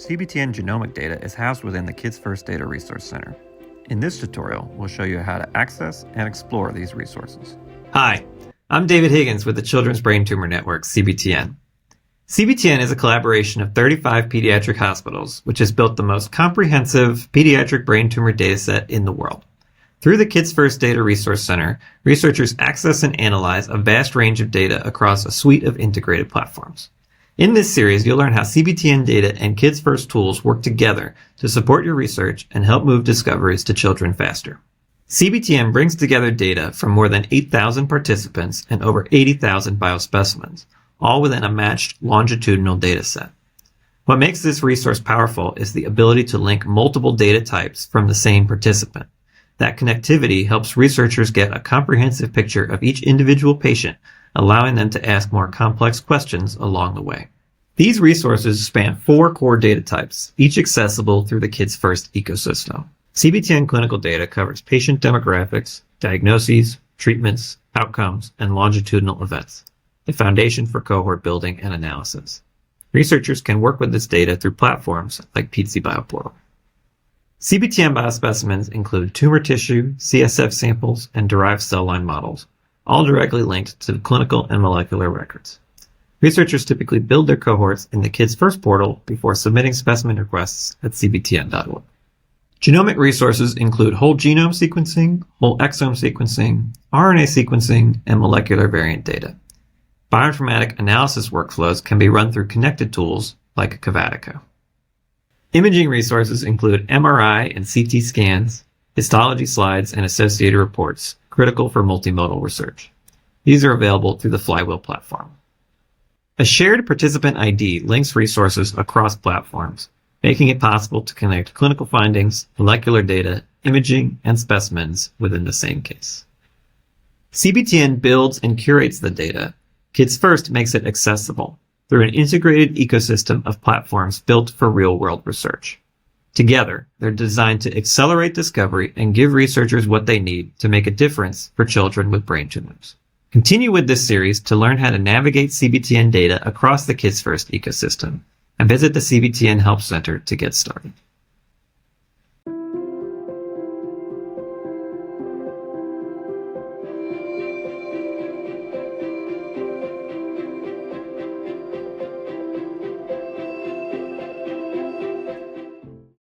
CBTN genomic data is housed within the Kids First Data Resource Center. In this tutorial, we'll show you how to access and explore these resources. Hi, I'm David Higgins with the Children's Brain Tumor Network, CBTN. CBTN is a collaboration of 35 pediatric hospitals, which has built the most comprehensive pediatric brain tumor dataset in the world. Through the Kids First Data Resource Center, researchers access and analyze a vast range of data across a suite of integrated platforms. In this series, you'll learn how CBTN data and Kids First tools work together to support your research and help move discoveries to children faster. CBTN brings together data from more than 8,000 participants and over 80,000 biospecimens, all within a matched longitudinal data set. What makes this resource powerful is the ability to link multiple data types from the same participant. That connectivity helps researchers get a comprehensive picture of each individual patient, allowing them to ask more complex questions along the way. These resources span 4 core data types, each accessible through the Kids First ecosystem. CBTN clinical data covers patient demographics, diagnoses, treatments, outcomes, and longitudinal events, the foundation for cohort building and analysis. Researchers can work with this data through platforms like PTC Bioportal. CBTN biospecimens include tumor tissue, CSF samples, and derived cell line models, all directly linked to clinical and molecular records. Researchers typically build their cohorts in the Kids First portal before submitting specimen requests at cbtn.org. Genomic resources include whole genome sequencing, whole exome sequencing, RNA sequencing, and molecular variant data. Bioinformatic analysis workflows can be run through connected tools like Cavatico. Imaging resources include MRI and CT scans, histology slides, and associated reports, critical for multimodal research. These are available through the Flywheel platform. A shared participant ID links resources across platforms, making it possible to connect clinical findings, molecular data, imaging, and specimens within the same case. CBTN builds and curates the data. Kids First makes it accessible through an integrated ecosystem of platforms built for real-world research. Together, they're designed to accelerate discovery and give researchers what they need to make a difference for children with brain tumors. Continue with this series to learn how to navigate CBTN data across the Kids First ecosystem, and visit the CBTN Help Center to get started.